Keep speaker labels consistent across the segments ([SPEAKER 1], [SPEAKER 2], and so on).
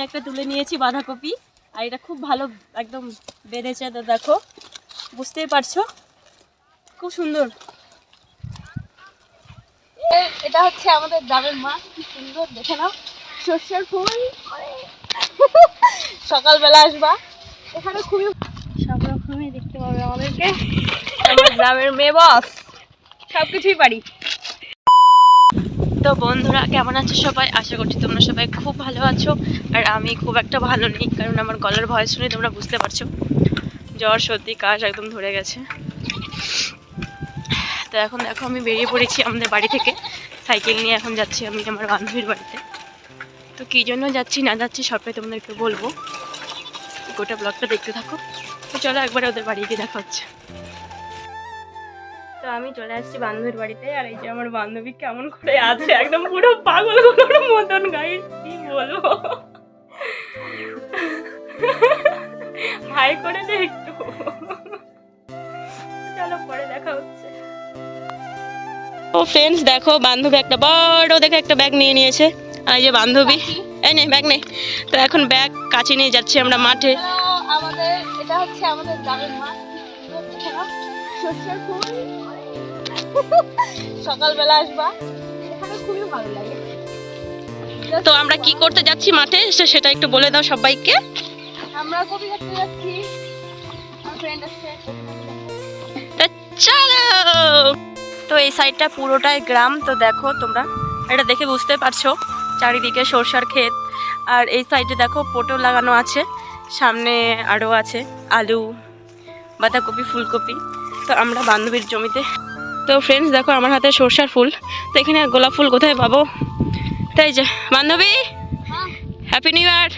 [SPEAKER 1] একটা তুলে নিয়েছি বাঁধাকপি, আর এটা খুব ভালো একদম বেঁধেছে। তো দেখো, বুঝতেই পারছো, খুব সুন্দর। এটা হচ্ছে আমাদের গ্রামের মাঠ, কি সুন্দর দেখে নাও, সর্ষের ফুল। সকালবেলা আসবা, এখানে খুবই সব রকমই দেখতে পাবে আমাদেরকে। আমার গ্রামের মেয়ে বস, সবকিছুই পারি। তো বন্ধুরা, কেমন আছো সবাই? আশা করছি তোমরা সবাই খুব ভালো আছো, আর আমি খুব একটা ভালো নেই, কারণ আমার গলার ভয়েস শুনে তোমরা বুঝতে পারছো জ্বর সর্দি কাশ একদম ধরে গেছে। তো এখন দেখো আমি বেরিয়ে পড়েছি আমাদের বাড়ি থেকে, সাইকেল নিয়ে এখন যাচ্ছি আমি আমার বান্ধবীর বাড়িতে। তো কী জন্য যাচ্ছি না যাচ্ছি সবটাই তোমাদেরকে বলবো, গোটা ব্লগটা দেখতে থাকো। তো চলো একবার ওদের বাড়ি গিয়ে দেখা হচ্ছে। তো আমি চলে আসছি বান্ধবীর বাড়িতে, আর এই যে আমার বান্ধবী কেমন করে আছে, একদম পুরো পাগলগুলোর মতন, গাইস কি বলবো। হাই করে দে একটু। চলো পরে দেখা হচ্ছে। ও ফ্রেন্ডস, দেখো বান্ধবী একটা বড় দেখে একটা ব্যাগ নিয়ে নিয়েছে, আর এই যে বান্ধবী এই নে ব্যাগ নে। তো এখন ব্যাগ কাছে নিয়ে যাচ্ছি আমরা মাঠে। আমাদের এটা হচ্ছে আমাদের গ্রামের মাঠ, সর্ষের ফুল। সকালবেলা আসবা, এখানে খুবই ভালো লাগে। তো আমরা কি করতে যাচ্ছি মাঠে সেটা একটু বলে দাও সবাইকে। আমরা কপি কাটতে যাচ্ছি, আমার ফ্রেন্ড আছে। চলো। তো এই সাইডটা পুরোটাই গ্রাম। তো দেখো তোমরা এটা দেখে বুঝতে পারছো, চারিদিকে সরষার ক্ষেত, আর এই সাইডে দেখো পটল লাগানো আছে, সামনে আরও আছে আলু, বাঁধাকপি, ফুলকপি। তো আমরা বান্ধবীর জমিতে। তো ফ্রেন্ডস দেখো আমার হাতে সরষার ফুল, তো এখানে গোলাপ ফুল কোথায় পাবো? তাই যে বান্ধবী, হ্যাপি নিউ ইয়ার।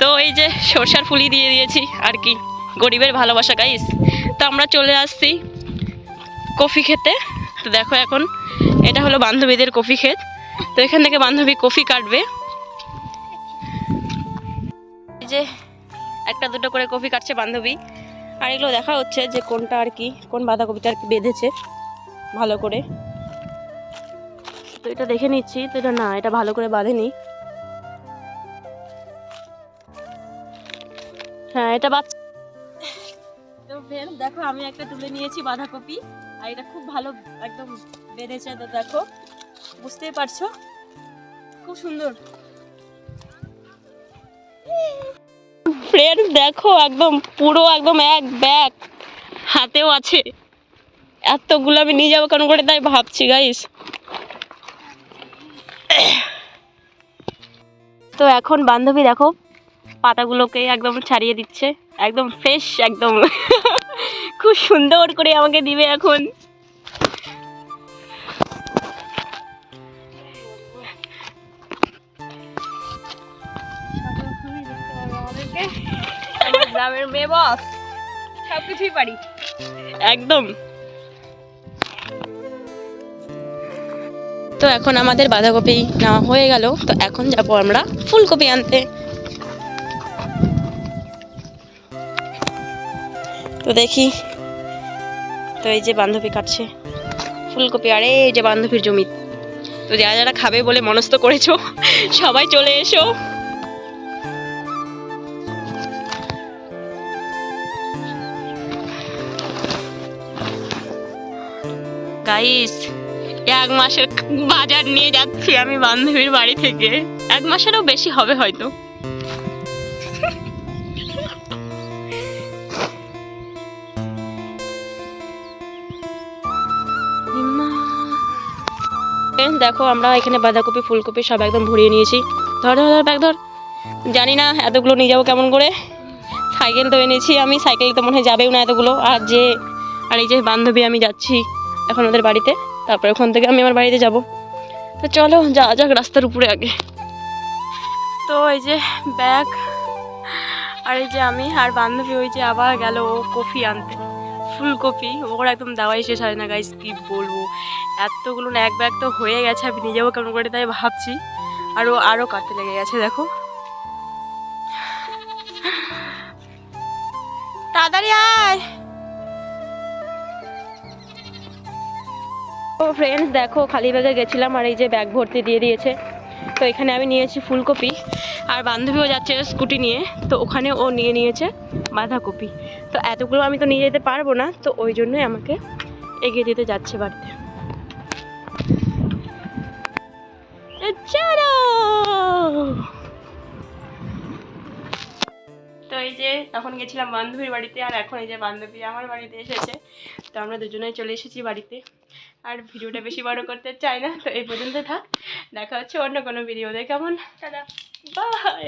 [SPEAKER 1] তো এই যে সরষার ফুলই দিয়ে দিয়েছি আর কি, গরিবের ভালোবাসা গাইস। তো আমরা চলে আসছি কফি খেতে। তো দেখো এখন এটা হলো বান্ধবীদের কফি ক্ষেত, তো এখান থেকে বান্ধবী কফি কাটবে। এই যে একটা দুটো করে কফি কাটছে বান্ধবী, আর এগুলো দেখা হচ্ছে যে কোনটা আর কি, কোন বাঁধাকপিটা আর কি বেঁধেছে ভালো করে। তো এটা দেখে নিচ্ছি, তো এটা না, এটা ভালো করে বাঁধেনি। হ্যাঁ এটা বাচ্চা। তো ফ্রেন্ড দেখো আমি একটা তুলে নিয়েছি বাঁধাকপি, আর এটা খুব ভালো একদম বেঁধেছে। তো দেখো, বুঝতেই পারছো, খুব সুন্দর। ফ্রেন্ড দেখো একদম পুরো একদম এক ব্যাগ হাতেও আছে, এতগুলো আমি নিয়ে যাবো কেন করে তাই ভাবছি গাইস। তো এখন বান্ধবী দেখো পাতাগুলোকে একদম ছাড়িয়ে দিচ্ছে, একদম ফ্রেশ একদম। খুব সুন্দর করে আমাকে দিবে এখন। আমার গ্রামের মেয়ে বস, সবকিছুই পারি একদম। তো এখন আমাদের বাঁধাকপি নেওয়া হয়ে গেল, তো এখন যাবো আমরা ফুলকপি আনতে। তো দেখি, তো এই যে বান্ধবী কাটছে ফুলকপি, আর এই যে বান্ধবীর জমি। তো যারা যারা খাবে বলে মনস্থ করেছো সবাই চলে এসো। গাইস, 1 মাসের বাজার নিয়ে যাচ্ছি আমি বান্ধবীর বাড়ি থেকে, 1 মাসেরও বেশি হবে হয়তো। দেখো আমরা এখানে বাঁধাকপি ফুলকপি সব একদম ভরিয়ে নিয়েছি। ধর ধর ধর ব্যাগ ধর। জানি না এতগুলো নিয়ে যাবো কেমন করে, সাইকেল তো এনেছি আমি, সাইকেল তো মনে হয় যাবেও না এতগুলো। আর এই যে বান্ধবী আমি যাচ্ছি এখন ওদের বাড়িতে, তারপরে ওখান থেকে আমি আমার বাড়িতে যাব। তো চলো যাওয়া যাক রাস্তার উপরে আগে। তো এই যে ব্যাগ, আর এই যে আমি আর বান্ধবী ওই যে আবার গেল কফি আনতে, ফুলকপি। ওর একদম দাওয়াই শেষ হয় না গাইস, কি বলবো, এতগুলো না, এক ব্যাগ তো হয়ে গেছে, আমি নিয়ে যাবো কেমন করে তাই ভাবছি। আরও কাটতে লেগে গেছে দেখো। তাড়াতাড়ি আয়। তো ফ্রেন্ডস দেখো, খালি ব্যাগে গেছিলাম আর এই যে ব্যাগ ভর্তি দিয়ে দিয়েছে। তো এখানে আমি নিয়েছি ফুলকপি, আর বান্ধবীও যাচ্ছে স্কুটি নিয়ে, তো ওখানে ও নিয়ে নিয়েছে বাঁধাকপি। তো এতগুলো আমি তো নিয়ে যেতে পারবো না, তো ওই জন্যই আমাকে এগিয়ে দিতে যাচ্ছে বাড়িতে। চলো। তো এই যে তখন গেছিলাম বান্ধবীর বাড়িতে, আর এখন এই যে বান্ধবী আমার বাড়িতে এসেছে। তো আমরা দুজনেই চলে এসেছি বাড়িতে। আর ভিডিওটা বেশি বড় করতে চাই না, তো এই পর্যন্ত থাক। দেখা হচ্ছে অন্য কোনো ভিডিওতে। কেমন? বাই।